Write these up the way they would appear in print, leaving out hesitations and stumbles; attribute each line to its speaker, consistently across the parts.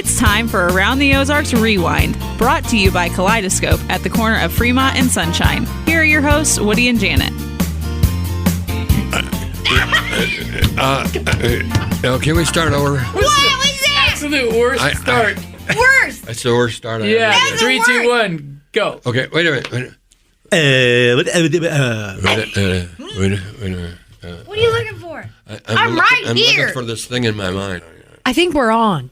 Speaker 1: It's time for Around the Ozarks Rewind, brought to you by Kaleidoscope at the corner of Fremont and Sunshine. Here are your hosts, Woody and Janet.
Speaker 2: Can we start over?
Speaker 3: What was that?
Speaker 4: Absolute worst start.
Speaker 3: Worst.
Speaker 2: That's the worst start.
Speaker 4: Yeah,
Speaker 3: That's
Speaker 4: 3, 2, 1, go.
Speaker 2: Okay, wait a minute.
Speaker 3: What are you looking for? I'm right
Speaker 2: I'm
Speaker 3: here.
Speaker 2: looking for this thing in my mind.
Speaker 3: I think we're on.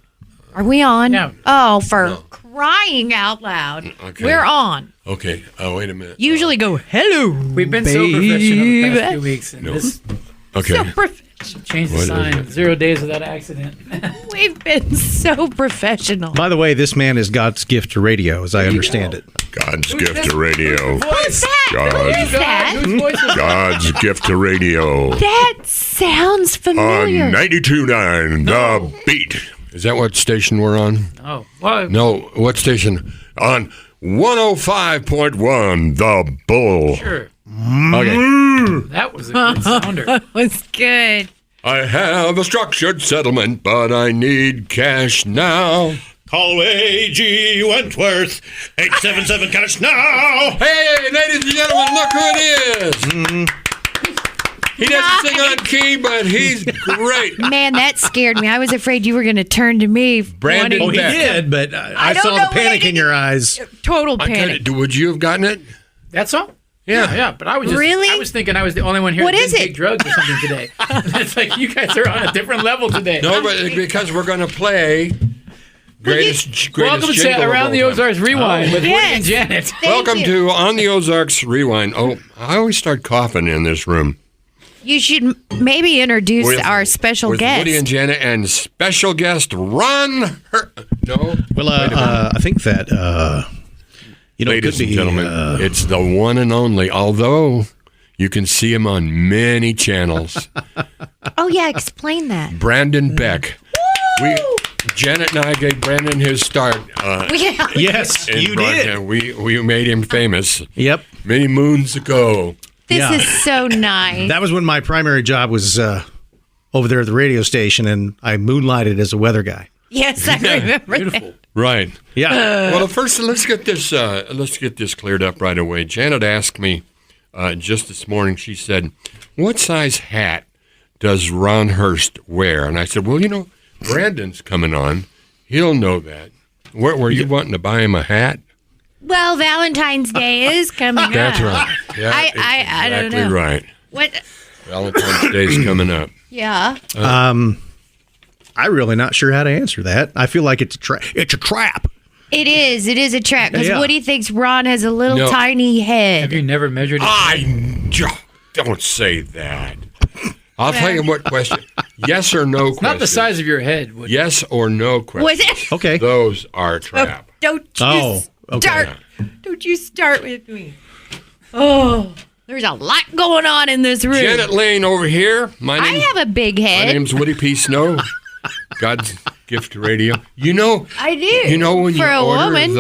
Speaker 3: Are we on?
Speaker 4: No.
Speaker 3: Oh, for crying out loud.
Speaker 2: Okay.
Speaker 3: We're on.
Speaker 2: Okay, wait a minute.
Speaker 3: Usually go, hello,
Speaker 4: We've been so professional the past few weeks, and this
Speaker 2: Okay.
Speaker 3: So
Speaker 4: changed the
Speaker 2: What is
Speaker 4: sign.
Speaker 2: it?
Speaker 4: 0 days without accident.
Speaker 3: We've been so professional.
Speaker 5: By the way, this man is God's gift to radio, as I understand it.
Speaker 6: God's gift to radio.
Speaker 3: Who's that?
Speaker 6: God.
Speaker 3: Who is that?
Speaker 4: Whose voice was that?
Speaker 6: God's gift to radio.
Speaker 3: That sounds
Speaker 6: On
Speaker 3: familiar.
Speaker 6: 92.9, The Beat.
Speaker 2: Is that what station we're on?
Speaker 4: Oh, well,
Speaker 2: No, what station?
Speaker 6: On 105.1, The Bull.
Speaker 4: sure.
Speaker 2: Okay.
Speaker 4: That was a good sounder.
Speaker 3: That was good.
Speaker 2: I have a structured settlement, but I need cash now.
Speaker 6: Call A.G. Wentworth, 877 cash now.
Speaker 2: Hey, ladies and gentlemen, look who it is. He doesn't sing on key, but he's great.
Speaker 3: Man, that scared me. I was afraid you were going to turn to me.
Speaker 2: Brandon
Speaker 5: Oh, he
Speaker 2: Beck.
Speaker 5: did, but I
Speaker 3: don't
Speaker 5: saw
Speaker 3: know
Speaker 5: the
Speaker 3: what I
Speaker 5: panic in
Speaker 3: did.
Speaker 5: your eyes.
Speaker 3: Total
Speaker 2: I
Speaker 3: panic.
Speaker 2: kinda, would you have gotten it?
Speaker 4: That song?
Speaker 2: Yeah.
Speaker 4: Yeah, but I was just,
Speaker 3: Really?
Speaker 4: I was thinking I was the only one here
Speaker 3: What
Speaker 4: that
Speaker 3: is
Speaker 4: didn't
Speaker 3: it?
Speaker 4: take drugs or something today. It's like you guys are on a different level today.
Speaker 2: No, but because we're going to play greatest
Speaker 4: Welcome to
Speaker 2: jingle of
Speaker 4: Around
Speaker 2: all
Speaker 4: the
Speaker 2: time.
Speaker 4: Ozarks Rewind with Woody and
Speaker 3: Yes.
Speaker 4: Janet.
Speaker 3: Thank
Speaker 2: Welcome
Speaker 3: you.
Speaker 2: to On the Ozarks Rewind. Oh, I always start coughing in this room.
Speaker 3: You should maybe introduce our special
Speaker 2: with
Speaker 3: guest.
Speaker 2: Woody and Janet and special guest Ron. No,
Speaker 5: Well, I think that, it
Speaker 2: ladies
Speaker 5: could
Speaker 2: and
Speaker 5: be,
Speaker 2: gentlemen, it's the one and only. Although you can see him on many channels.
Speaker 3: Oh, yeah, explain that.
Speaker 2: Brandon Beck. Janet and I gave Brandon his start.
Speaker 3: Yeah.
Speaker 5: yes,
Speaker 2: in
Speaker 5: you
Speaker 2: broadcast.
Speaker 5: did.
Speaker 2: We made him famous
Speaker 5: Yep.
Speaker 2: many moons ago.
Speaker 3: This
Speaker 5: Yeah.
Speaker 3: is so nice.
Speaker 5: That was when my primary job was over there at the radio station, and I moonlighted as a weather guy.
Speaker 3: Yes, I remember
Speaker 4: Beautiful.
Speaker 2: Right.
Speaker 5: Yeah.
Speaker 2: Well, first, let's get this cleared up right away. Janet asked me just this morning. She said, "What size hat does Ron Hurst wear?" And I said, "Well, Brandon's coming on. He'll know that. Were you wanting to buy him a hat?"
Speaker 3: Well, Valentine's Day is coming
Speaker 2: That's
Speaker 3: up.
Speaker 2: right. Yeah,
Speaker 3: I don't
Speaker 2: exactly
Speaker 3: know.
Speaker 2: right.
Speaker 3: What?
Speaker 2: Valentine's Day's coming up.
Speaker 3: Yeah.
Speaker 5: I'm really not sure how to answer that. I feel like it's a trap.
Speaker 3: It is. It is a trap because
Speaker 5: Yeah.
Speaker 3: Woody thinks Ron has a little
Speaker 2: No.
Speaker 3: tiny
Speaker 4: Have
Speaker 3: head.
Speaker 4: you never measured it?
Speaker 2: Don't say that. I'll tell you what question. Yes or no question.
Speaker 4: Not the size of your head. Woody.
Speaker 2: Yes or no question.
Speaker 3: Was it?
Speaker 5: Okay.
Speaker 2: Those are trap.
Speaker 3: Don't you
Speaker 5: Oh, okay.
Speaker 3: start. Don't you start with me. Oh, there's a lot going on in this room.
Speaker 2: Janet Lane over here.
Speaker 3: I have a big
Speaker 2: My
Speaker 3: head.
Speaker 2: name's Woody P. Snow. God's gift to radio.
Speaker 3: I do.
Speaker 2: When
Speaker 3: For
Speaker 2: you
Speaker 3: a
Speaker 2: order
Speaker 3: woman.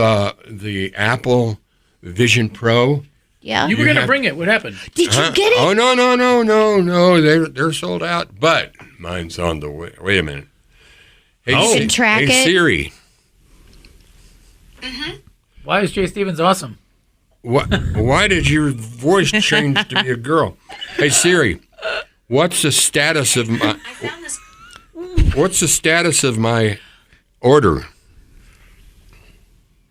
Speaker 2: the Apple Vision Pro.
Speaker 3: Yeah.
Speaker 4: You were going to
Speaker 2: have-
Speaker 4: bring it. What happened?
Speaker 3: Did you get it?
Speaker 2: Oh no! They're sold out. But mine's on the way. Wait a minute. Hey,
Speaker 5: Oh.
Speaker 3: You can track
Speaker 2: hey
Speaker 3: it.
Speaker 2: Siri.
Speaker 4: Why is Jay Stevens awesome?
Speaker 2: Why did your voice change to be a girl? Hey Siri, what's the status of my? What's the status of my order?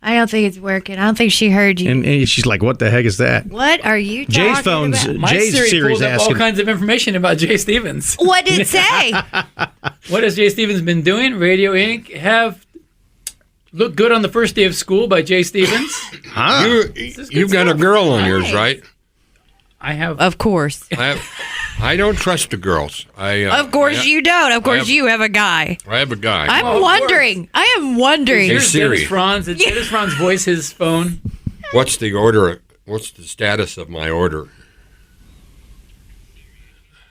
Speaker 3: I don't think it's working. I don't think she heard you.
Speaker 5: And she's like, "What the heck is that?"
Speaker 3: What are you talking
Speaker 5: Jay's phone's
Speaker 3: about?
Speaker 4: My
Speaker 5: Jay's
Speaker 4: Siri
Speaker 5: Siri's
Speaker 4: pulls up all
Speaker 5: asking.
Speaker 4: kinds of information about Jay Stevens.
Speaker 3: What did it say?
Speaker 4: What has Jay Stevens been doing? Radio Inc. have Look Good on the First Day of School by Jay Stevens.
Speaker 2: You've got a girl on yours, right?
Speaker 4: I have.
Speaker 3: Of course.
Speaker 2: I don't trust the girls.
Speaker 3: Of course you don't. Of course you have a guy.
Speaker 2: I have a guy.
Speaker 3: I'm wondering. I am wondering.
Speaker 4: Here's
Speaker 2: Siri.
Speaker 4: Dennis Franz. It's Dennis Franz voice his phone.
Speaker 2: What's the order? What's the status of my order?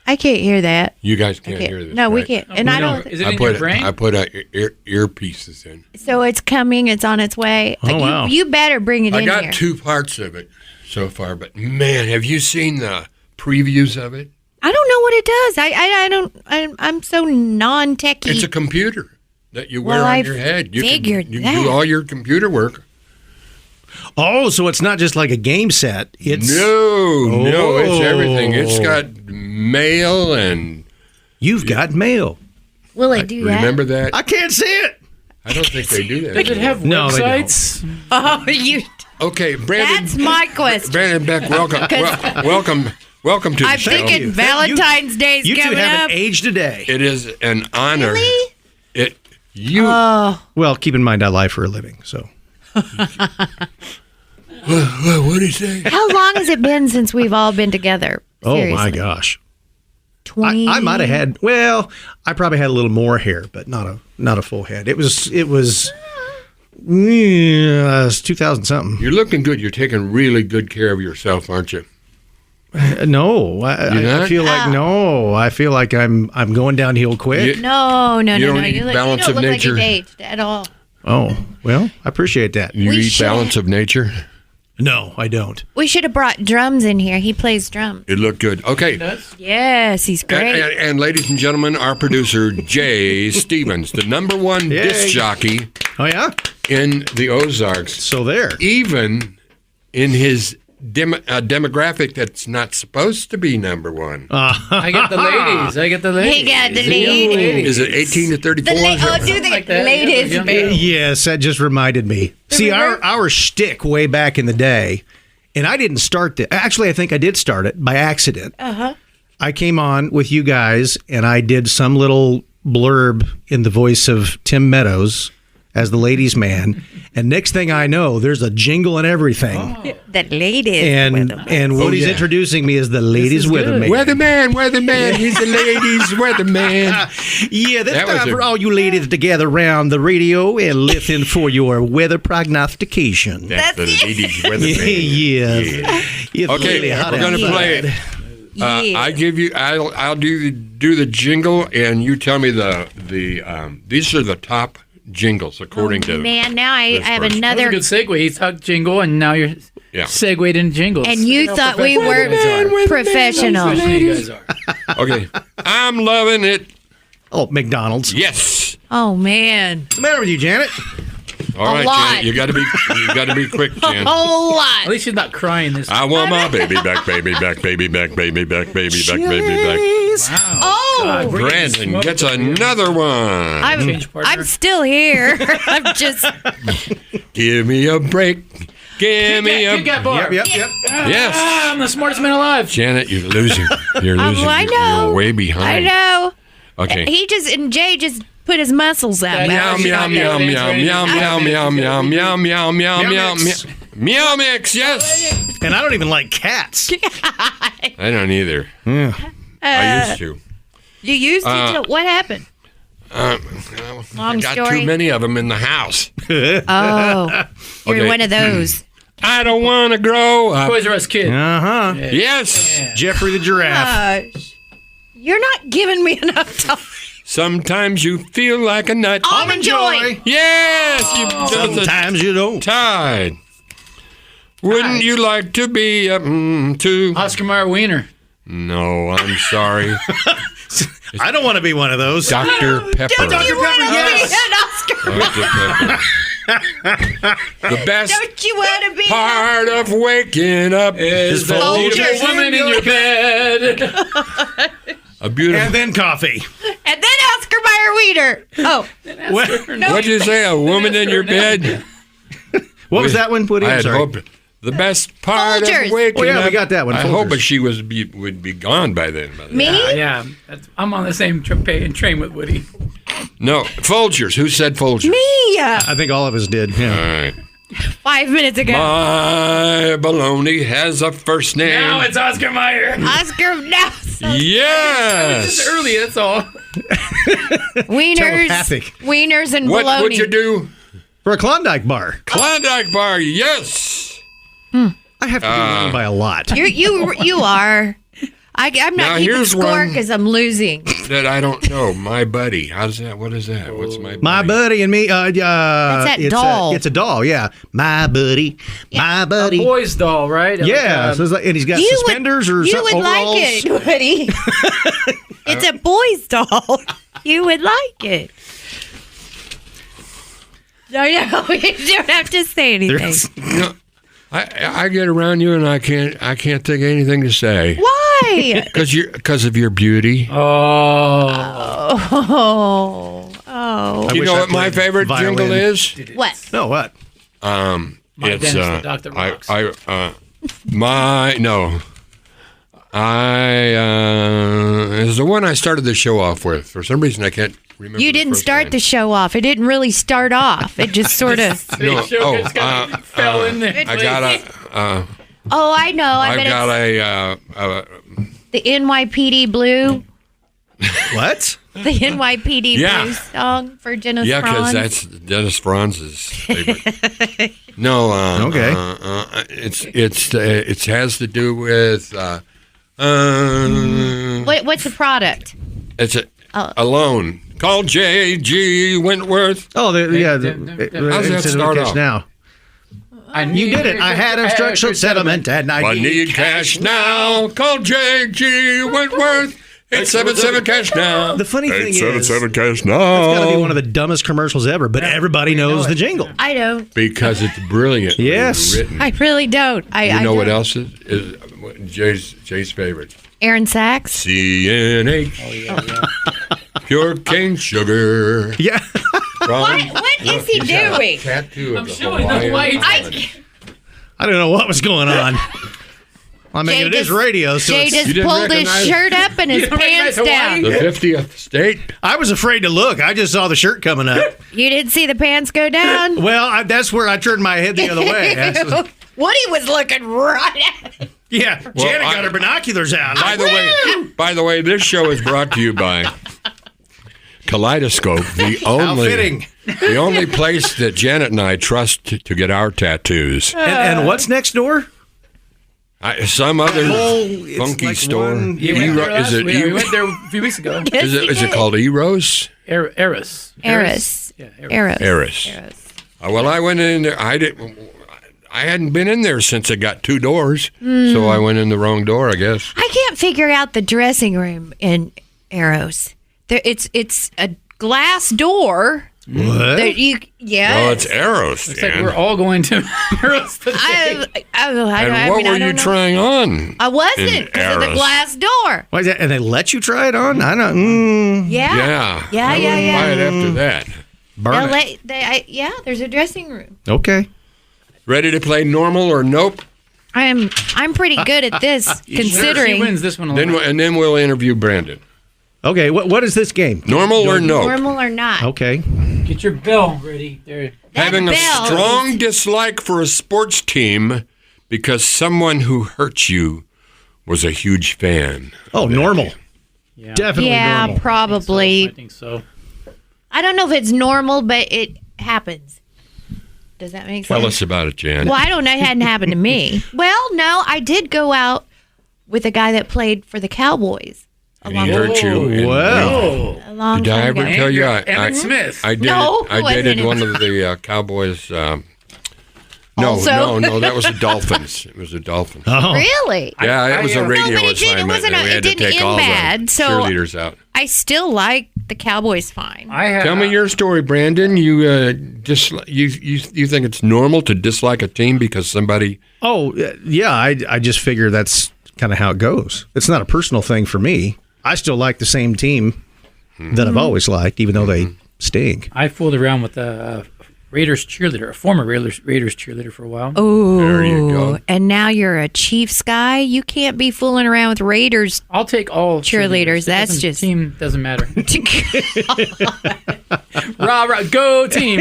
Speaker 3: I can't hear that.
Speaker 2: You guys can't hear this.
Speaker 3: No, we
Speaker 2: right?
Speaker 3: can't. And I don't.
Speaker 4: Is it in your brain?
Speaker 2: I put earpieces in.
Speaker 3: So it's coming. It's on its way.
Speaker 5: Oh, wow.
Speaker 3: You better bring it
Speaker 2: I
Speaker 3: in
Speaker 2: got
Speaker 3: here.
Speaker 2: 2 parts of it so far, but man, have you seen the previews of it?
Speaker 3: I don't know what it does. I don't. I'm so non-techie.
Speaker 2: It's a computer. that you wear
Speaker 3: Well,
Speaker 2: on
Speaker 3: I
Speaker 2: your head. You
Speaker 3: figured
Speaker 2: can
Speaker 3: that.
Speaker 2: do all your computer work.
Speaker 5: Oh, so it's not just like a game set. It's
Speaker 2: No, it's everything. It's got mail and
Speaker 5: You've got mail.
Speaker 3: Will it do that?
Speaker 2: remember that?
Speaker 5: I can't see it.
Speaker 2: I don't think they do that.
Speaker 4: They could have
Speaker 5: No, they don't.
Speaker 4: websites.
Speaker 3: Oh, you.
Speaker 2: Okay, Brandon.
Speaker 3: That's my question.
Speaker 2: Brandon Beck, welcome to the
Speaker 3: I'm
Speaker 2: show.
Speaker 3: thinking Valentine's Day's
Speaker 5: You two
Speaker 3: coming
Speaker 5: haven't
Speaker 3: up.
Speaker 5: aged a day.
Speaker 2: It is an honor.
Speaker 3: Really?
Speaker 5: Well, keep in mind I lie for a living, so.
Speaker 2: What did he say?
Speaker 3: How long has it been since we've all been together?
Speaker 5: Oh my
Speaker 3: Seriously.
Speaker 5: gosh.
Speaker 3: 20.
Speaker 5: I might have had. Well, I probably had a little more hair, but not a full head. It was 2000 something.
Speaker 2: You're looking good. You're taking really good care of yourself, aren't you?
Speaker 5: No, I
Speaker 2: not?
Speaker 5: feel like no. I feel like I'm going downhill quick.
Speaker 2: You-
Speaker 3: No.
Speaker 2: You don't eat
Speaker 3: You
Speaker 2: balance
Speaker 3: don't
Speaker 2: of
Speaker 3: look
Speaker 2: nature?
Speaker 3: like you've aged at all.
Speaker 5: Oh well, I appreciate that.
Speaker 2: You
Speaker 3: We
Speaker 2: eat
Speaker 3: should-
Speaker 2: balance of nature.
Speaker 5: No, I don't.
Speaker 3: We should have brought drums in here. He plays drums.
Speaker 2: It looked good. Okay.
Speaker 3: Yes, he's great.
Speaker 2: And ladies and gentlemen, our producer, Jay Stevens, the number one
Speaker 5: Yay.
Speaker 2: disc jockey
Speaker 5: Oh yeah.
Speaker 2: in the Ozarks,
Speaker 5: So there.
Speaker 2: even in his demographic that's not supposed to be number one.
Speaker 4: I get the ladies. I get the ladies.
Speaker 3: He got the
Speaker 4: young
Speaker 3: ladies.
Speaker 2: Is it 18 to 34?
Speaker 3: Do the
Speaker 4: like that.
Speaker 3: latest
Speaker 4: Yeah,
Speaker 3: bit.
Speaker 5: Yes, that just reminded me. See, our shtick way back in the day, and I didn't start it. Actually, I think I did start it by accident. I came on with you guys, and I did some little blurb in the voice of Tim Meadows as the ladies' man. And next thing I know, there's a jingle and everything.
Speaker 3: The latest.
Speaker 5: And Woody's
Speaker 2: yeah.
Speaker 5: introducing me as the ladies'
Speaker 4: is good.
Speaker 5: weatherman.
Speaker 2: Weatherman, he's the ladies' weatherman.
Speaker 5: Yeah, this
Speaker 2: That was
Speaker 5: time
Speaker 2: a-
Speaker 5: for all you ladies to gather around the radio and listen for your weather prognostication.
Speaker 2: That's the ladies' weatherman.
Speaker 5: Yes. It's
Speaker 2: Okay,
Speaker 5: really hot
Speaker 2: we're gonna
Speaker 5: outside.
Speaker 2: play it. I give you. I'll do the jingle, and you tell me the these are the top jingles according to.
Speaker 3: Man, now I
Speaker 2: this
Speaker 3: have
Speaker 2: person.
Speaker 4: That was a
Speaker 3: another.
Speaker 4: good segue. He talked jingle, and now you're
Speaker 2: Yeah.
Speaker 4: segued into jingles.
Speaker 3: And you thought we were professional.
Speaker 4: Especially you guys are.
Speaker 2: Okay, I'm loving it.
Speaker 5: Oh, McDonald's.
Speaker 2: Yes.
Speaker 3: Oh, man.
Speaker 5: What's the matter with you, Janet?
Speaker 2: All right,
Speaker 3: lot.
Speaker 2: Janet, you got to be quick, Jan.
Speaker 3: A whole lot.
Speaker 4: At least she's not crying this time.
Speaker 2: I want my baby back, baby back, baby back, baby back, baby back, baby back.
Speaker 4: Wow.
Speaker 3: Oh,
Speaker 4: God, we're getting
Speaker 2: Brandon
Speaker 4: smoked
Speaker 2: gets
Speaker 4: over here.
Speaker 2: another one.
Speaker 4: Change partner.
Speaker 3: I'm still here. I'm just.
Speaker 2: Give me a break. Give me a.
Speaker 4: Kit Kat bar.
Speaker 5: Yep.
Speaker 2: Yes.
Speaker 4: Ah, I'm the smartest man alive.
Speaker 2: Janet, you're losing. You're losing.
Speaker 3: I know.
Speaker 2: You're way
Speaker 3: I
Speaker 2: behind.
Speaker 3: know.
Speaker 2: Okay.
Speaker 3: Jay just put his muscles out.
Speaker 2: Meow meow meow meow meow meow meow meow meow meow meow meow
Speaker 5: mix.
Speaker 2: meow mix. Yes.
Speaker 5: And I don't even like cats.
Speaker 2: I don't either. I used to.
Speaker 3: You used to. What happened?
Speaker 2: I
Speaker 3: Long
Speaker 2: got
Speaker 3: story.
Speaker 2: too many of them in the house.
Speaker 3: Oh, you're
Speaker 2: Okay.
Speaker 3: one of those.
Speaker 2: I don't want to grow up.
Speaker 4: Toys R Us kid.
Speaker 5: Uh-huh.
Speaker 2: Yes.
Speaker 5: Jeffrey the giraffe.
Speaker 3: You're not giving me enough time.
Speaker 2: Sometimes you feel like a nut.
Speaker 3: Almond Joy.
Speaker 2: Yes. You
Speaker 5: Sometimes you don't.
Speaker 2: tide. Wouldn't you like to be a too?
Speaker 4: Oscar Mayer Wiener.
Speaker 2: No, I'm sorry.
Speaker 5: I don't want to be one of those.
Speaker 2: Dr. Pepper.
Speaker 3: You want to
Speaker 5: yes.
Speaker 3: be an Oscar?
Speaker 2: Dr. Pepper. The best
Speaker 3: Don't you want to be?
Speaker 2: part of waking up is the
Speaker 3: Folgers.
Speaker 2: beautiful
Speaker 4: Woman in your bed.
Speaker 2: a beautiful.
Speaker 5: And then coffee.
Speaker 3: And then Oscar Mayer Wiener. Oh,
Speaker 2: What'd you say? A woman in your bed?
Speaker 5: What was that one, Woody?
Speaker 2: I
Speaker 5: I'm
Speaker 2: had
Speaker 5: sorry.
Speaker 2: hoped. The best part
Speaker 3: Folgers.
Speaker 2: of waking
Speaker 5: Oh, yeah,
Speaker 2: up.
Speaker 5: we got that one,
Speaker 2: I
Speaker 5: Folgers.
Speaker 2: hope she would be gone by then.
Speaker 3: me?
Speaker 4: Yeah, I'm on the same train with Woody.
Speaker 2: No, Folgers. Who said Folgers?
Speaker 3: Me.
Speaker 5: I think all of us did.
Speaker 2: All
Speaker 5: Yeah.
Speaker 2: right.
Speaker 3: 5 minutes ago.
Speaker 2: My baloney has a first name.
Speaker 4: Now it's Oscar Mayer.
Speaker 3: Oscar now.
Speaker 2: Yes.
Speaker 4: It's early, that's all.
Speaker 3: Wieners.
Speaker 5: Telepathic.
Speaker 3: Wieners and
Speaker 2: What
Speaker 3: bologna.
Speaker 2: would you do?
Speaker 5: For a Klondike bar.
Speaker 2: Klondike bar. Yes.
Speaker 5: I have to be wrong by a lot.
Speaker 3: You are. I'm
Speaker 2: Now,
Speaker 3: not keeping
Speaker 2: here's
Speaker 3: score
Speaker 2: one.
Speaker 3: because I'm losing.
Speaker 2: That I don't know. My buddy. How's that? What is that? What's my buddy?
Speaker 5: My buddy and me. That's
Speaker 3: that doll.
Speaker 5: It's a doll, yeah. My buddy. My buddy.
Speaker 4: Boy's doll, right?
Speaker 5: Yeah.
Speaker 4: Like,
Speaker 5: So it's like, and he's got
Speaker 3: You
Speaker 5: suspenders or
Speaker 3: you
Speaker 5: something.
Speaker 3: would like it, Woody. It's a boy's doll. You would like it. I know. You don't have to say anything.
Speaker 5: There's-
Speaker 2: You know, I get around you and I can't think of anything to say.
Speaker 3: Why?
Speaker 2: Because of your beauty.
Speaker 4: Oh.
Speaker 3: Oh.
Speaker 2: You
Speaker 5: wish
Speaker 2: know
Speaker 5: I
Speaker 2: what my
Speaker 5: played
Speaker 2: favorite
Speaker 5: violin.
Speaker 2: jingle is?
Speaker 3: What?
Speaker 5: No, what?
Speaker 4: My
Speaker 2: It's
Speaker 4: dentist, the Dr. Rocks.
Speaker 2: is the one I started the show off with. For some reason, I can't remember.
Speaker 3: You didn't start the show off. It didn't really start off. It just sort of.
Speaker 2: No,
Speaker 4: Just kinda fell in there.
Speaker 2: I got a.
Speaker 3: Oh, I know. I
Speaker 2: I've
Speaker 3: bet
Speaker 2: got
Speaker 3: it's the NYPD Blue.
Speaker 5: What?
Speaker 3: The NYPD
Speaker 2: Yeah.
Speaker 3: Blue song for Dennis
Speaker 2: yeah, because
Speaker 3: Franz.
Speaker 2: that's Dennis Franz's favorite. No,
Speaker 5: Okay.
Speaker 2: It has to do with.
Speaker 3: What's the product?
Speaker 2: It's a loan. Call J.G. Wentworth.
Speaker 5: Oh,
Speaker 2: How's that start off?
Speaker 5: Now. You did it. I had a structural settlement and I
Speaker 2: need cash now. Call J.G. Wentworth. 877 cash now.
Speaker 5: The funny thing is, it's
Speaker 6: 877 cash now.
Speaker 5: got to be one of the dumbest commercials ever, but everybody knows the jingle.
Speaker 3: I don't.
Speaker 2: Because it's brilliant.
Speaker 5: Yes.
Speaker 2: Written.
Speaker 3: I really don't.
Speaker 2: You know what
Speaker 3: don't.
Speaker 2: else is Jay's favorite?
Speaker 3: Aaron Sachs.
Speaker 2: CNH.
Speaker 4: Oh, yeah.
Speaker 2: Pure cane sugar.
Speaker 5: Yeah.
Speaker 3: What is he doing?
Speaker 2: Tattoo of
Speaker 4: I'm
Speaker 2: the
Speaker 4: showing the
Speaker 2: Hawaiian
Speaker 4: white.
Speaker 2: island.
Speaker 5: I don't know what was going on. I mean,
Speaker 3: Jay
Speaker 5: it is
Speaker 3: just-
Speaker 5: radio, so
Speaker 3: Jay
Speaker 5: it's,
Speaker 3: just
Speaker 2: You didn't
Speaker 3: pulled his
Speaker 2: recognize-
Speaker 3: shirt up and his
Speaker 4: You don't
Speaker 3: pants
Speaker 4: recognize
Speaker 3: down.
Speaker 2: The 50th state.
Speaker 5: I was afraid to look. I just saw the shirt coming up.
Speaker 3: You didn't see the pants go down?
Speaker 5: Well, that's where I turned my head the other way. That's-
Speaker 3: Woody was looking right at it.
Speaker 5: yeah, Janet got her binoculars out.
Speaker 2: By the way, this show is brought to you by Kaleidoscope,
Speaker 5: How fitting.
Speaker 2: the only place that Janet and I trust to get our tattoos.
Speaker 5: And what's next door?
Speaker 2: Some other
Speaker 5: it's
Speaker 2: funky
Speaker 5: like
Speaker 2: store.
Speaker 5: one-
Speaker 4: We went there last week. We
Speaker 2: E-
Speaker 4: went there a few weeks ago.
Speaker 2: is it called Eros?
Speaker 4: Eris.
Speaker 3: Eris.
Speaker 4: Yeah, Eris.
Speaker 3: Eris.
Speaker 2: Eris. Well, I went in there. I hadn't been in there since it got two doors, so I went in the wrong door, I guess.
Speaker 3: I can't figure out the dressing room in Eros. It's a glass door.
Speaker 5: What?
Speaker 3: That you,
Speaker 2: Well, it's Eros.
Speaker 4: Looks like
Speaker 2: Dan.
Speaker 4: we're all going to Eris today.
Speaker 2: And what were you trying on?
Speaker 3: I wasn't
Speaker 2: in
Speaker 3: because of the
Speaker 2: Eris?
Speaker 3: glass door.
Speaker 5: Why is that? And they let you try it on? I don't.
Speaker 3: Yeah.
Speaker 2: Yeah.
Speaker 3: Yeah,
Speaker 2: I
Speaker 3: yeah,
Speaker 2: wouldn't
Speaker 3: yeah.
Speaker 2: buy it after that.
Speaker 5: Burn it.
Speaker 3: Yeah, there's a dressing room.
Speaker 5: Okay.
Speaker 2: Ready to play normal or nope?
Speaker 3: I'm pretty good at this,
Speaker 4: She
Speaker 3: considering
Speaker 4: wins this one a lot.
Speaker 2: Then we'll interview Brandon.
Speaker 5: Okay. What is this game?
Speaker 2: Normal or nope?
Speaker 3: normal or not.
Speaker 5: Okay.
Speaker 4: Get your bell ready. There.
Speaker 2: Having a
Speaker 3: bell
Speaker 2: strong dislike for a sports team because someone who hurt you was a huge fan.
Speaker 5: Oh, normal.
Speaker 4: Yeah.
Speaker 5: Definitely
Speaker 3: Yeah,
Speaker 5: normal.
Speaker 3: probably.
Speaker 4: I think so.
Speaker 3: I don't know if it's normal, but it happens. Does that make sense?
Speaker 2: Tell us about it, Jan.
Speaker 3: Well, I don't know. It hadn't happened to me. Well, no, I did go out with a guy that played for the Cowboys a
Speaker 2: And
Speaker 3: long,
Speaker 2: he hurt you. and-
Speaker 5: Well.
Speaker 3: a long
Speaker 2: Did I
Speaker 3: time
Speaker 2: ever
Speaker 3: ago.
Speaker 2: tell you
Speaker 4: Emmett Smith.
Speaker 2: I did?
Speaker 3: No, it
Speaker 2: I dated
Speaker 3: wasn't
Speaker 2: one of the Cowboys. No,
Speaker 3: Also?
Speaker 2: no, that was the Dolphins. It was the Dolphins.
Speaker 5: Oh.
Speaker 3: Really?
Speaker 2: Yeah, it was a
Speaker 4: No,
Speaker 2: radio
Speaker 3: but it didn't- it
Speaker 2: assignment.
Speaker 3: wasn't
Speaker 2: and
Speaker 3: a-
Speaker 2: we
Speaker 3: it
Speaker 2: had to
Speaker 3: didn't
Speaker 2: take
Speaker 3: end
Speaker 2: all
Speaker 3: bad,
Speaker 2: the
Speaker 3: so-
Speaker 2: cheerleaders out.
Speaker 3: I still like the Cowboys fine.
Speaker 2: Tell me your story, Brandon. You you think it's normal to dislike a team because somebody?
Speaker 5: Oh, yeah. I just figure that's kind of how it goes. It's not a personal thing for me. I still like the same team that I've always liked, even though they stink.
Speaker 4: I fooled around with a Raiders cheerleader, a former Raiders cheerleader for a while.
Speaker 3: Oh,
Speaker 2: There you go.
Speaker 3: and now you're a Chiefs guy. You can't be fooling around with Raiders.
Speaker 4: I'll take all
Speaker 3: Cheerleaders,
Speaker 4: It
Speaker 3: that's
Speaker 4: doesn't-
Speaker 3: just-
Speaker 4: team doesn't matter. Rah rah, go team.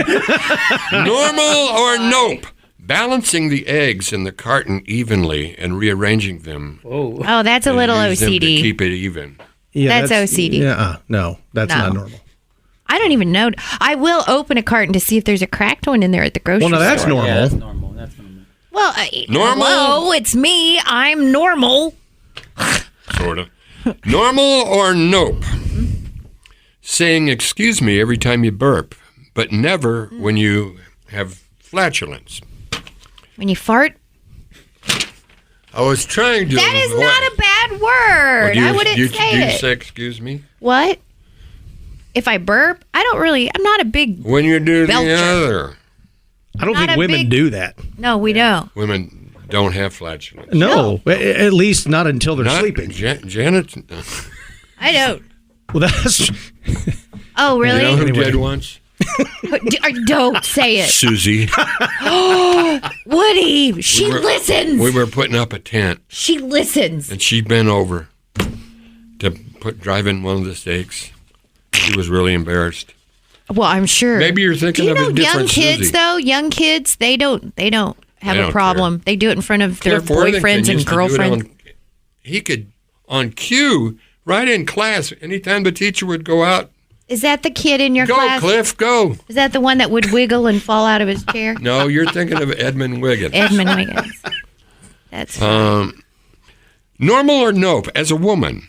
Speaker 2: Normal or nope? Balancing the eggs in the carton evenly and rearranging them.
Speaker 4: Whoa.
Speaker 3: Oh, that's a little
Speaker 2: Use them to
Speaker 3: OCD.
Speaker 2: keep it even.
Speaker 5: Yeah,
Speaker 3: That's OCD.
Speaker 5: Yeah, no, that's
Speaker 3: No.
Speaker 5: not normal.
Speaker 3: I don't even know. I will open a carton to see if there's a cracked one in there at the grocery
Speaker 5: Well, no, that's
Speaker 3: store.
Speaker 5: normal.
Speaker 4: Yeah, that's normal. That's normal.
Speaker 3: Well,
Speaker 2: Normal?
Speaker 3: hello, it's me. I'm normal.
Speaker 2: Sort of. Normal or nope? Saying excuse me every time you burp, but never when you have flatulence.
Speaker 3: When you fart,
Speaker 2: I was trying to.
Speaker 3: that is
Speaker 2: avoid-
Speaker 3: not a bad word.
Speaker 2: Do you,
Speaker 3: I wouldn't
Speaker 2: do you,
Speaker 3: say
Speaker 2: do you
Speaker 3: it.
Speaker 2: say excuse me?
Speaker 3: What? If I burp, I'm not a big
Speaker 2: When you do
Speaker 3: Belcher.
Speaker 2: the other.
Speaker 5: I don't
Speaker 3: Not
Speaker 5: think
Speaker 3: a
Speaker 5: women
Speaker 3: big-
Speaker 5: do that.
Speaker 3: No, we don't.
Speaker 2: Women don't have flatulence.
Speaker 5: No, at least not until they're
Speaker 2: Not
Speaker 5: sleeping.
Speaker 2: Janet.
Speaker 3: I don't.
Speaker 5: Well, that's
Speaker 3: Oh, really?
Speaker 2: You know who
Speaker 5: Anyway.
Speaker 2: did once?
Speaker 3: Don't say it.
Speaker 2: Susie.
Speaker 3: Woody, she
Speaker 2: were-
Speaker 3: listens.
Speaker 2: We were putting up a tent,
Speaker 3: She listens.
Speaker 2: and she bent over to drive in one of the stakes. She was really embarrassed.
Speaker 3: Well, I'm sure.
Speaker 2: Maybe you're thinking
Speaker 3: Do you
Speaker 2: of
Speaker 3: know
Speaker 2: a different
Speaker 3: young kids
Speaker 2: Susie.
Speaker 3: though? Young kids, they don't have
Speaker 2: They
Speaker 3: a
Speaker 2: don't
Speaker 3: problem. They do it in front of their
Speaker 2: Cliff Worthington
Speaker 3: boyfriends and
Speaker 2: used to do it
Speaker 3: girlfriends.
Speaker 2: he could, on cue, right in class, anytime the teacher would go out,
Speaker 3: Is that the kid in your
Speaker 2: go,
Speaker 3: class?
Speaker 2: Cliff, go.
Speaker 3: Is that the one that would wiggle and fall out of his chair?
Speaker 2: No, you're thinking of Edmund Wiggins.
Speaker 3: Edmund Wiggins. That's
Speaker 2: Normal or nope, as a woman,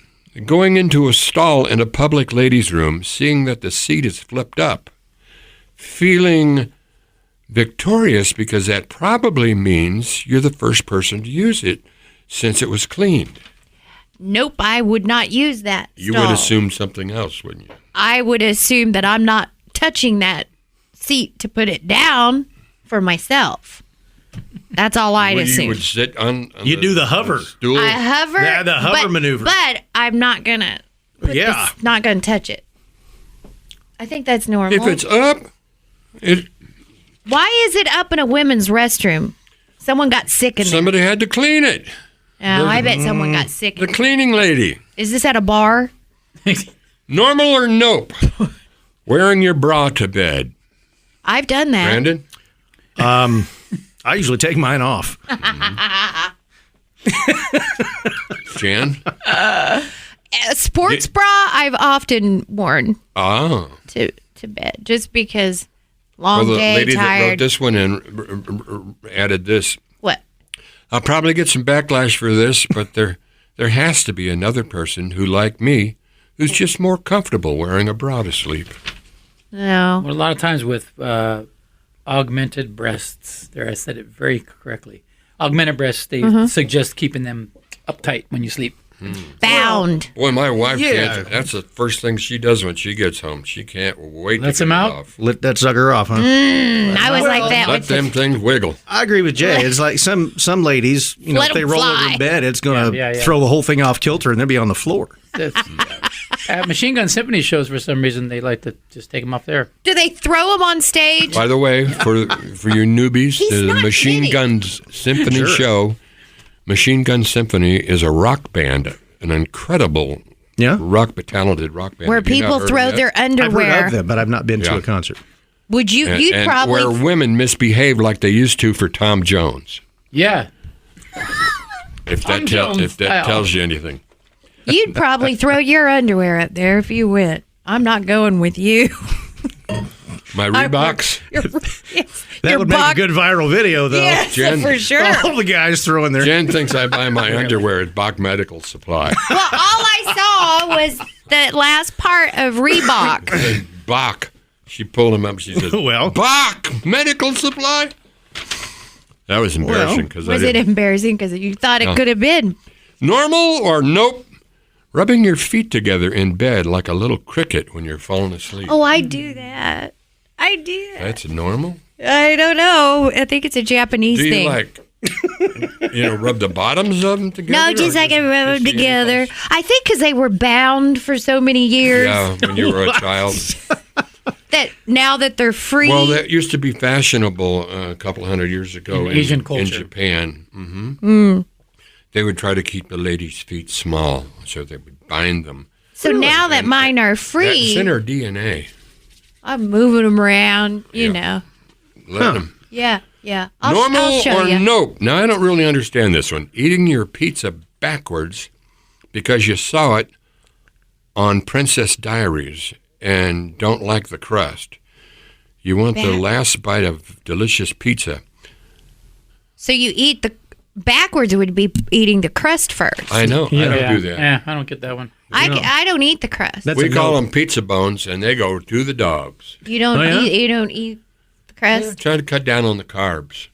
Speaker 2: going into a stall in a public ladies' room, seeing that the seat is flipped up, feeling victorious because that probably means you're the first person to use it since it was cleaned.
Speaker 3: nope. I would not use that.
Speaker 2: You
Speaker 3: stall.
Speaker 2: would assume something else, wouldn't you?
Speaker 3: I would assume that I'm not touching that seat to put it down for myself. That's all I'd
Speaker 2: You
Speaker 3: assume.
Speaker 2: would sit on
Speaker 5: You do the hover.
Speaker 2: stool.
Speaker 3: I hover.
Speaker 5: Yeah, the hover maneuver.
Speaker 3: But I'm not gonna.
Speaker 5: Yeah.
Speaker 3: Not gonna touch it. I think that's normal.
Speaker 2: If it's up,
Speaker 3: Why is it up in a women's restroom? Someone got sick in there.
Speaker 2: somebody had to clean it.
Speaker 3: Oh, I bet someone got sick.
Speaker 2: The cleaning lady.
Speaker 3: Is this at a bar?
Speaker 2: Normal or nope? Wearing your bra to bed.
Speaker 3: I've done that.
Speaker 2: Brandon?
Speaker 5: I usually take mine off.
Speaker 2: Jan?
Speaker 3: A sports bra I've often worn
Speaker 2: Ah.
Speaker 3: to bed just because long
Speaker 2: Well, the
Speaker 3: day,
Speaker 2: lady that wrote
Speaker 3: tired.
Speaker 2: this one in added this.
Speaker 3: What?
Speaker 2: I'll probably get some backlash for this, but there has to be another person who, like me, who's just more comfortable wearing a bra to sleep.
Speaker 3: No.
Speaker 4: Well, a lot of times with augmented breasts, there I said it very correctly. Augmented breasts, they
Speaker 3: Mm-hmm.
Speaker 4: suggest keeping them uptight when you sleep.
Speaker 3: Bound.
Speaker 2: Boy, my wife
Speaker 5: Yeah.
Speaker 2: can't. That's the first thing she does when she gets home. She can't wait
Speaker 4: Lets
Speaker 2: to
Speaker 4: him
Speaker 2: get it
Speaker 4: out?
Speaker 2: off.
Speaker 5: Let that sucker off, huh?
Speaker 3: I was like that
Speaker 2: Let
Speaker 3: with
Speaker 2: them things wiggle.
Speaker 5: I agree with Jay. It's like some ladies,
Speaker 3: Let
Speaker 5: if they
Speaker 3: 'em
Speaker 5: roll
Speaker 3: fly.
Speaker 5: over in bed, it's going to
Speaker 4: Yeah.
Speaker 5: throw the whole thing off kilter and they'll be on the floor.
Speaker 4: At Machine Gun Symphony shows, for some reason, they like to just take them off there.
Speaker 3: Do they throw them on stage?
Speaker 2: By the way, for you newbies,
Speaker 3: He's
Speaker 2: the
Speaker 3: not
Speaker 2: Machine
Speaker 3: kidding.
Speaker 2: Guns Symphony
Speaker 5: Sure.
Speaker 2: show, Machine Gun Symphony is a rock band, an incredible
Speaker 5: Yeah?
Speaker 2: talented rock band.
Speaker 3: Where
Speaker 2: Have you not
Speaker 3: people
Speaker 2: heard
Speaker 3: throw
Speaker 2: of
Speaker 3: their
Speaker 2: that?
Speaker 5: I've heard
Speaker 3: underwear.
Speaker 5: of them, but I've not been to
Speaker 2: Yeah.
Speaker 5: a concert.
Speaker 3: Would you?
Speaker 2: And,
Speaker 3: You'd
Speaker 2: and
Speaker 3: probably.
Speaker 2: where women misbehave like they used to for Tom Jones.
Speaker 4: Yeah.
Speaker 2: If
Speaker 4: Tom
Speaker 2: that
Speaker 4: Jones style.
Speaker 2: tells you anything.
Speaker 3: You'd probably throw your underwear up there if you went. I'm not going with you.
Speaker 2: My Reeboks.
Speaker 5: That would make a good viral video, though.
Speaker 3: Yes,
Speaker 2: Jen.
Speaker 3: for sure.
Speaker 5: All the guys throwing their.
Speaker 2: Jen thinks I buy my underwear at Bach Medical Supply.
Speaker 3: Well, all I saw was the last part of Reebok.
Speaker 2: Bach. She pulled him up. She said,
Speaker 5: Well.
Speaker 2: Bach Medical Supply. That was embarrassing because
Speaker 3: Was
Speaker 2: I
Speaker 3: it
Speaker 2: didn't.
Speaker 3: embarrassing because you thought it
Speaker 2: No.
Speaker 3: could have been?
Speaker 2: Normal or nope? Rubbing your feet together in bed like a little cricket when you're falling asleep.
Speaker 3: Oh, I do that. I do that.
Speaker 2: That's normal?
Speaker 3: I don't know. I think it's a Japanese
Speaker 2: Do you
Speaker 3: thing.
Speaker 2: like, rub the bottoms of them together?
Speaker 3: No,
Speaker 2: or
Speaker 3: just like I rub them
Speaker 2: just the
Speaker 3: together.
Speaker 2: ankles?
Speaker 3: I think because they were bound for so many years
Speaker 2: Yeah, when you were a child.
Speaker 3: that now that they're free.
Speaker 2: Well, that used to be fashionable a couple hundred years ago
Speaker 4: In Asian
Speaker 2: in
Speaker 4: culture.
Speaker 2: Japan. Mm-hmm. They would try to keep the ladies' feet small, so they would bind them.
Speaker 3: so now that
Speaker 2: And
Speaker 3: mine are
Speaker 2: That's
Speaker 3: free,
Speaker 2: in our DNA.
Speaker 3: I'm moving them around. You
Speaker 2: Yeah.
Speaker 3: know.
Speaker 2: Let them.
Speaker 3: Yeah, yeah. I'll
Speaker 2: Normal
Speaker 3: show
Speaker 2: or
Speaker 3: you.
Speaker 2: nope? Now, I don't really understand this one. Eating your pizza backwards because you saw it on Princess Diaries and don't like the crust. You want the
Speaker 3: Back-
Speaker 2: last bite of delicious pizza.
Speaker 3: So you eat the backwards. It would be eating the crust first.
Speaker 2: I know. I don't do that.
Speaker 4: Yeah, I don't get that one.
Speaker 3: I don't eat the crust.
Speaker 5: That's
Speaker 2: We
Speaker 5: a
Speaker 2: call
Speaker 5: no.
Speaker 2: them pizza bones, and they go to the dogs.
Speaker 3: You don't
Speaker 5: Oh, yeah?
Speaker 3: eat. You don't eat the crust.
Speaker 2: Try to cut down on the carbs.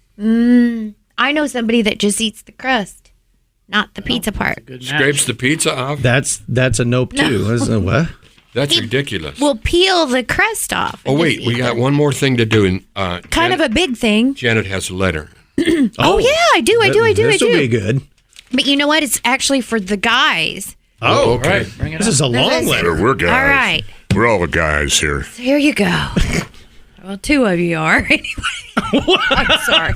Speaker 3: I know somebody that just eats the crust, not the pizza part.
Speaker 4: Good match.
Speaker 2: Scrapes the pizza off.
Speaker 5: That's a nope, too. That's a what?
Speaker 2: That's ridiculous.
Speaker 3: We'll peel the crust off.
Speaker 2: Oh, wait, we got one more thing to do.
Speaker 3: Kind of a big thing.
Speaker 2: Janet has a letter.
Speaker 3: Oh, yeah, I do.
Speaker 5: This will be good.
Speaker 3: But you know what? It's actually for the guys.
Speaker 5: Oh,
Speaker 2: okay.
Speaker 4: All right, bring it
Speaker 5: This
Speaker 4: up.
Speaker 5: is a long letter.
Speaker 6: We're guys.
Speaker 3: All right.
Speaker 6: We're all the guys here.
Speaker 3: So here you go. Well, two of you are. Anyway. I'm sorry.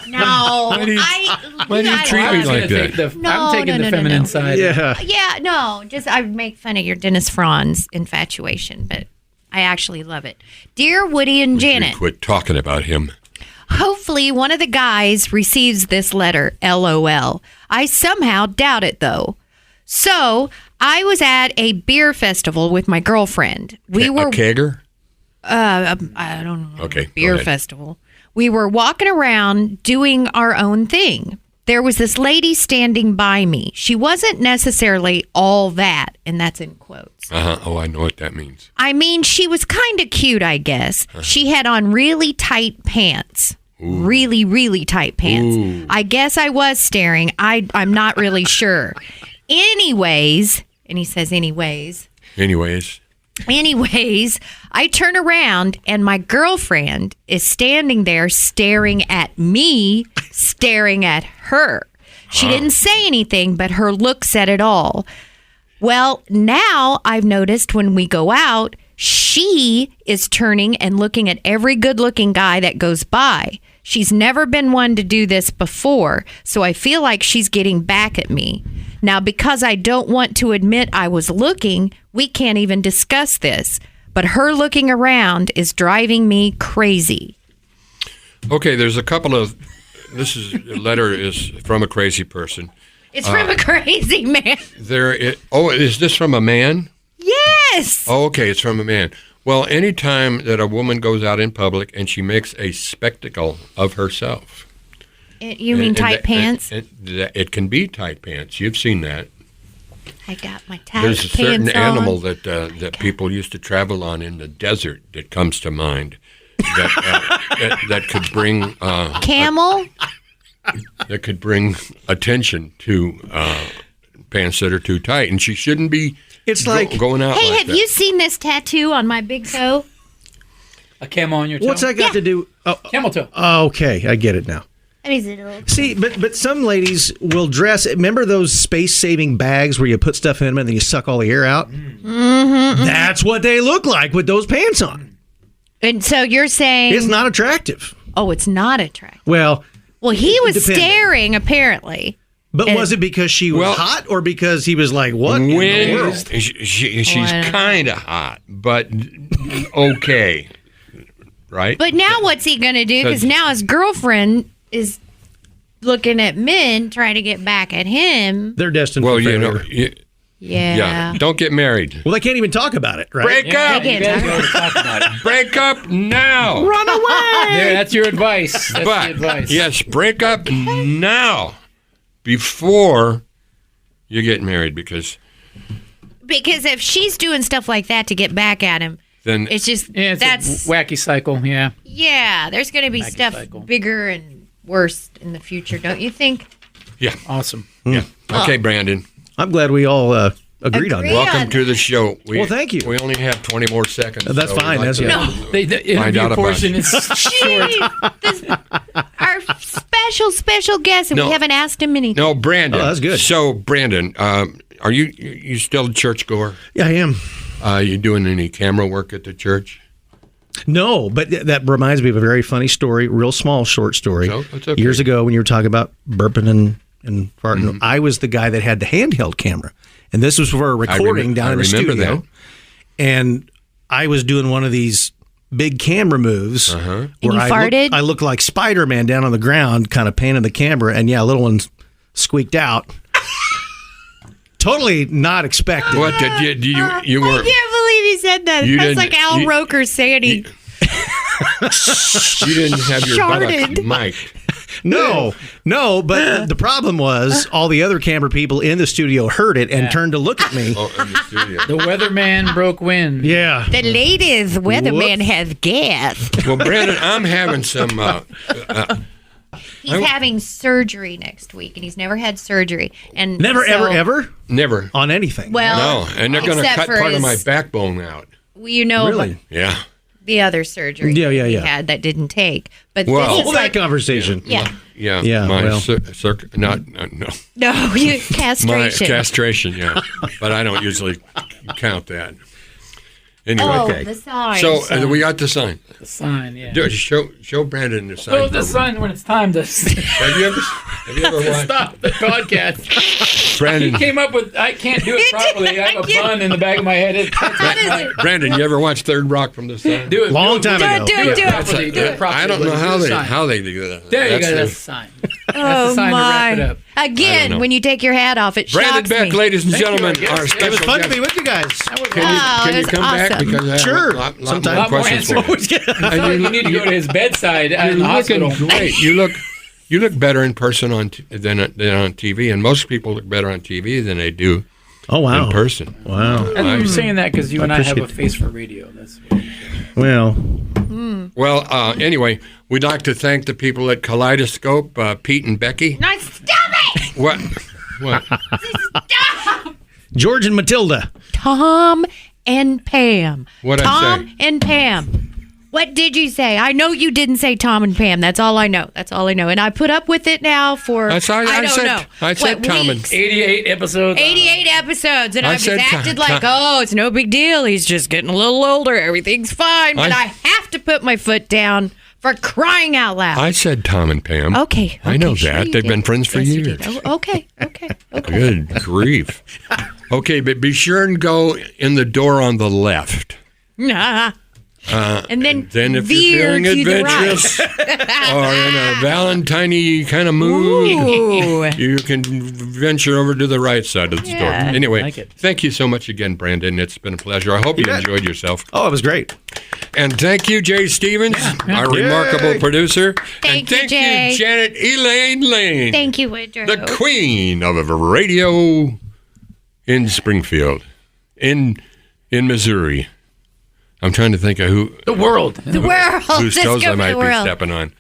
Speaker 3: No.
Speaker 2: Why do you treat
Speaker 4: I
Speaker 2: me
Speaker 4: was
Speaker 2: like
Speaker 4: gonna take
Speaker 2: that?
Speaker 4: I'm taking the feminine side.
Speaker 5: Yeah.
Speaker 3: Yeah, no. Just I make fun of your Dennis Franz infatuation, but I actually love it. Dear Woody and Janet,
Speaker 2: Quit talking about him.
Speaker 3: hopefully one of the guys receives this letter, LOL. I somehow doubt it, though. So, I was at a beer festival with my girlfriend. We were
Speaker 2: a kegger?
Speaker 3: I don't know.
Speaker 2: Okay, go
Speaker 3: Beer
Speaker 2: ahead.
Speaker 3: festival. We were walking around doing our own thing. There was this lady standing by me. She wasn't necessarily all that, and that's in quotes.
Speaker 2: Oh, I know what that means.
Speaker 3: I mean, she was kind of cute, I guess. She had on really tight pants. Really, really tight pants.
Speaker 2: Ooh.
Speaker 3: I guess I was staring. I'm not really sure. Anyways, and he says anyways. Anyways, I turn around and my girlfriend is standing there staring at me, staring at her. She didn't say anything, but her look said it all. Well, now I've noticed when we go out, she is turning and looking at every good-looking guy that goes by. She's never been one to do this before, so I feel like she's getting back at me. Now, because I don't want to admit I was looking, we can't even discuss this. But her looking around is driving me crazy.
Speaker 2: Okay, there's a couple of. A letter is from a crazy person.
Speaker 3: It's from a crazy man.
Speaker 2: Is this from a man?
Speaker 3: Yes.
Speaker 2: Oh, okay, it's from a man. Well, anytime that a woman goes out in public and she makes a spectacle of herself.
Speaker 3: You mean tight pants?
Speaker 2: It can be tight pants. You've seen that.
Speaker 3: I got my tight
Speaker 2: There's
Speaker 3: pants
Speaker 2: a certain
Speaker 3: on.
Speaker 2: animal that people used to travel on in the desert that comes to mind. That could bring
Speaker 3: Camel?
Speaker 2: that could bring attention to pants that are too tight, and she shouldn't be.
Speaker 5: It's like
Speaker 2: going out.
Speaker 3: Hey,
Speaker 2: like
Speaker 3: have
Speaker 2: that.
Speaker 3: you seen this tattoo on my big toe?
Speaker 4: A camel on your toe.
Speaker 5: what's that got to do?
Speaker 4: Camel toe.
Speaker 5: Oh, okay, I get it now.
Speaker 3: I mean, is it a little...
Speaker 5: See, but some ladies will dress. Remember those space-saving bags where you put stuff in them and then you suck all the air out? Mm-hmm. That's what they look like with those pants on.
Speaker 3: And so you're saying...
Speaker 5: It's not attractive.
Speaker 3: Oh, it's not attractive.
Speaker 5: Well,
Speaker 3: Well, he was
Speaker 5: Depending.
Speaker 3: staring, apparently.
Speaker 5: but
Speaker 3: And-
Speaker 5: was it because she was hot or because he was like, what in the
Speaker 2: When
Speaker 5: world?
Speaker 2: she's
Speaker 3: Well,
Speaker 2: kind of hot, but okay, right?
Speaker 3: But now what's he going to do? Because now his girlfriend is looking at men trying to get back at him.
Speaker 5: They're destined
Speaker 2: well,
Speaker 5: for
Speaker 2: you
Speaker 5: failure.
Speaker 2: know,
Speaker 3: Yeah.
Speaker 2: don't get married.
Speaker 5: Well, they can't even talk about it, right?
Speaker 2: Break up,
Speaker 3: They
Speaker 4: You
Speaker 3: can't
Speaker 4: guys
Speaker 3: talk.
Speaker 4: go to talk about it.
Speaker 2: break up now.
Speaker 5: Run away!
Speaker 4: There, that's your advice. That's the
Speaker 2: But
Speaker 4: advice.
Speaker 2: yes, break up now before you get married, because
Speaker 3: Because if she's doing stuff like that to get back at him,
Speaker 2: then
Speaker 3: it's just,
Speaker 4: Yeah, it's
Speaker 3: that's,
Speaker 4: a wacky cycle. Yeah.
Speaker 3: yeah, there's going to be
Speaker 4: Wacky
Speaker 3: stuff
Speaker 4: cycle.
Speaker 3: bigger and worse in the future, don't you think?
Speaker 2: yeah,
Speaker 4: Awesome.
Speaker 2: yeah. Okay, Brandon,
Speaker 5: I'm glad we all agreed on
Speaker 3: Agree.
Speaker 5: that.
Speaker 2: welcome to the show.
Speaker 5: Well, thank you.
Speaker 2: We only have 20 more seconds.
Speaker 5: That's
Speaker 2: so we'd
Speaker 5: fine,
Speaker 2: like
Speaker 5: that's
Speaker 2: to-
Speaker 5: good.
Speaker 3: No.
Speaker 4: The
Speaker 2: Find
Speaker 4: interview
Speaker 2: out about
Speaker 4: portion
Speaker 2: it.
Speaker 4: is short.
Speaker 3: Our special guest, and
Speaker 2: No.
Speaker 3: we haven't asked him anything.
Speaker 2: No, Brandon.
Speaker 5: Oh, that's good.
Speaker 2: So, Brandon, are you still a churchgoer?
Speaker 5: Yeah, I am.
Speaker 2: You doing any camera work at the church?
Speaker 5: No, but that reminds me of a very funny story, real small, short story.
Speaker 2: So, it's okay.
Speaker 5: Years ago, when you were talking about burping and farting,
Speaker 2: Mm-hmm.
Speaker 5: I was the guy that had the handheld camera. And this was for a recording down in the
Speaker 2: remember
Speaker 5: studio.
Speaker 2: that.
Speaker 5: And I was doing one of these big camera moves
Speaker 2: Uh-huh.
Speaker 3: And you farted?
Speaker 5: I looked like Spider-Man down on the ground, kind of panning the camera. And yeah, a little one squeaked out. Totally not expected.
Speaker 2: What did you
Speaker 3: I
Speaker 2: were?
Speaker 3: can't believe he said that.
Speaker 2: You
Speaker 3: That's
Speaker 2: didn't-
Speaker 3: like Al
Speaker 2: you-
Speaker 3: Roker saying he
Speaker 2: You didn't have your
Speaker 3: Sharded.
Speaker 2: buttocks mic'd.
Speaker 5: No, but the problem was all the other camera people in the studio heard it and turned to look at me.
Speaker 2: Oh, in the studio.
Speaker 4: The weatherman broke wind.
Speaker 5: Yeah.
Speaker 3: the latest weatherman
Speaker 5: Whoops.
Speaker 3: has gas.
Speaker 2: Well, Brandon, I'm having some
Speaker 3: He's having surgery next week, and he's never had surgery. And
Speaker 5: Never,
Speaker 3: so-
Speaker 5: ever
Speaker 2: Never.
Speaker 5: on anything.
Speaker 3: Well,
Speaker 2: No, and they're going to
Speaker 3: except
Speaker 2: cut
Speaker 3: for
Speaker 2: part of my
Speaker 3: his-
Speaker 2: backbone out.
Speaker 3: You know,
Speaker 5: Really?
Speaker 2: Yeah.
Speaker 3: the other surgery
Speaker 5: Yeah,
Speaker 3: he
Speaker 5: yeah.
Speaker 3: had that didn't take. But
Speaker 2: Well-
Speaker 3: this is
Speaker 5: that
Speaker 3: like,
Speaker 5: conversation.
Speaker 3: yeah.
Speaker 2: Yeah.
Speaker 5: Yeah,
Speaker 2: My
Speaker 5: well.
Speaker 2: no.
Speaker 3: No, you
Speaker 2: My
Speaker 3: castration.
Speaker 2: castration, yeah. But I don't usually count that. Anyway.
Speaker 3: Oh,
Speaker 5: Okay.
Speaker 3: the sign.
Speaker 2: So we got the sign.
Speaker 4: The sign, yeah.
Speaker 2: Show Brandon the sign.
Speaker 4: Oh, the sign when it's time to
Speaker 2: Have you ever watched
Speaker 4: stop the podcast.
Speaker 2: Brandon?
Speaker 4: He came up with, I can't do it properly. I have a bun in the back of my head.
Speaker 2: Brandon, you ever watch Third Rock from the Sun?
Speaker 4: Do it.
Speaker 5: Long time ago.
Speaker 3: Do it.
Speaker 4: Properly, do it properly.
Speaker 2: I don't know how
Speaker 4: Do the
Speaker 2: they
Speaker 4: sign.
Speaker 2: do that.
Speaker 4: There you
Speaker 2: That's
Speaker 4: go.
Speaker 2: the-
Speaker 4: That's the sign. That's
Speaker 3: Oh
Speaker 4: the sign to wrap it
Speaker 3: my!
Speaker 4: up.
Speaker 2: I don't
Speaker 3: Again,
Speaker 2: know.
Speaker 3: when you take your hat off, it
Speaker 2: Brandon
Speaker 3: shocks
Speaker 2: Beck,
Speaker 3: me.
Speaker 2: ladies and
Speaker 4: Thank you,
Speaker 2: gentlemen,
Speaker 4: I guess.
Speaker 2: our
Speaker 4: It
Speaker 2: special
Speaker 5: It was fun to
Speaker 2: guest.
Speaker 5: be with you guys.
Speaker 2: Can
Speaker 3: Oh,
Speaker 2: you
Speaker 3: that's
Speaker 2: come back
Speaker 3: awesome.
Speaker 2: because I have
Speaker 5: Sure.
Speaker 2: a lot
Speaker 5: Sometime.
Speaker 2: more
Speaker 4: Lot more
Speaker 2: questions for you.
Speaker 4: answers. You need to go to his bedside in
Speaker 2: You're
Speaker 4: the
Speaker 2: looking
Speaker 4: hospital.
Speaker 2: great. You look better in person than on TV, and most people look better on TV than they do
Speaker 5: Oh, wow.
Speaker 2: in person.
Speaker 5: Wow.
Speaker 4: And you're saying that because you and I have a
Speaker 5: appreciate
Speaker 4: face for radio. That's what
Speaker 5: Well,
Speaker 2: Well, anyway, we'd like to thank the people at Kaleidoscope, Pete and Becky.
Speaker 3: No, stop it!
Speaker 2: What? What?
Speaker 5: George and Matilda.
Speaker 3: Tom and Pam.
Speaker 2: What'd I
Speaker 3: Tom
Speaker 2: say?
Speaker 3: and Pam. What did you say? I know you didn't say Tom and Pam. That's all I know. That's all I know. And I put up with it now for
Speaker 2: I said
Speaker 3: what,
Speaker 2: Tom and-
Speaker 3: weeks?
Speaker 4: 88 episodes.
Speaker 3: 88 episodes, and
Speaker 2: I
Speaker 3: I've just
Speaker 2: said
Speaker 3: acted
Speaker 2: Tom-
Speaker 3: like, oh, it's no big deal. He's just getting a little older. Everything's fine. But I have to put my foot down for crying out loud.
Speaker 2: I said Tom and Pam.
Speaker 3: Okay.
Speaker 2: I know
Speaker 3: sure
Speaker 2: that.
Speaker 3: you
Speaker 2: They've
Speaker 3: did.
Speaker 2: been friends for
Speaker 3: Yes, you
Speaker 2: years.
Speaker 3: did. Oh, okay.
Speaker 2: Good grief. Okay, but be sure and go in the door on the left.
Speaker 3: And then
Speaker 2: Then if
Speaker 3: veer
Speaker 2: you're feeling
Speaker 3: to the
Speaker 2: adventurous
Speaker 3: right.
Speaker 2: or in a Valentine-y kind of mood,
Speaker 3: Ooh.
Speaker 2: you can venture over to the right side of the store.
Speaker 3: Yeah.
Speaker 2: Anyway,
Speaker 4: Like it.
Speaker 2: thank you so much again, Brandon. It's been a pleasure. I hope you
Speaker 5: bet.
Speaker 2: enjoyed yourself.
Speaker 5: Oh, it was great.
Speaker 2: And thank you, Jay Stevens, our remarkable producer. And
Speaker 3: Thank you, Jay.
Speaker 2: Janet Elaine Lane,
Speaker 3: Thank you, Woodrow.
Speaker 2: the queen of radio in Springfield, in Missouri. I'm trying to think of
Speaker 4: The world.
Speaker 3: The world.
Speaker 2: whose
Speaker 3: Let's
Speaker 2: toes
Speaker 3: go
Speaker 2: I
Speaker 3: for
Speaker 2: might
Speaker 3: the
Speaker 2: be
Speaker 3: world.
Speaker 2: stepping on.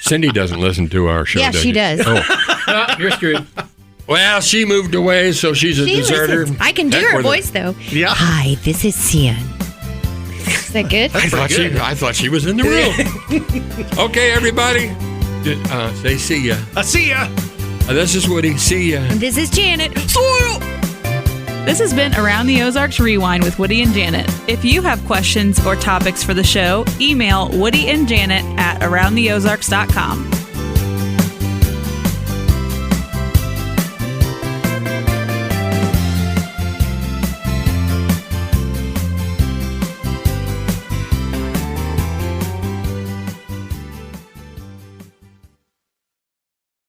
Speaker 2: Cindy doesn't listen to our show,
Speaker 3: Yeah,
Speaker 2: does
Speaker 3: she does.
Speaker 2: Oh,
Speaker 4: You're screwed.
Speaker 2: well, she moved away, so she's a
Speaker 3: She
Speaker 2: deserter.
Speaker 3: listens. I can do
Speaker 2: Heck
Speaker 3: her
Speaker 2: with
Speaker 3: voice, though.
Speaker 5: Yeah.
Speaker 3: Hi, this is Cian. Is that good?
Speaker 2: I thought she was in the room. Okay, everybody. Say see ya.
Speaker 5: I see ya.
Speaker 2: This is Woody. See ya.
Speaker 3: And this is Janet.
Speaker 1: This has been Around the Ozarks Rewind with Woody and Janet. If you have questions or topics for the show, email Woody and Janet at aroundtheozarks.com.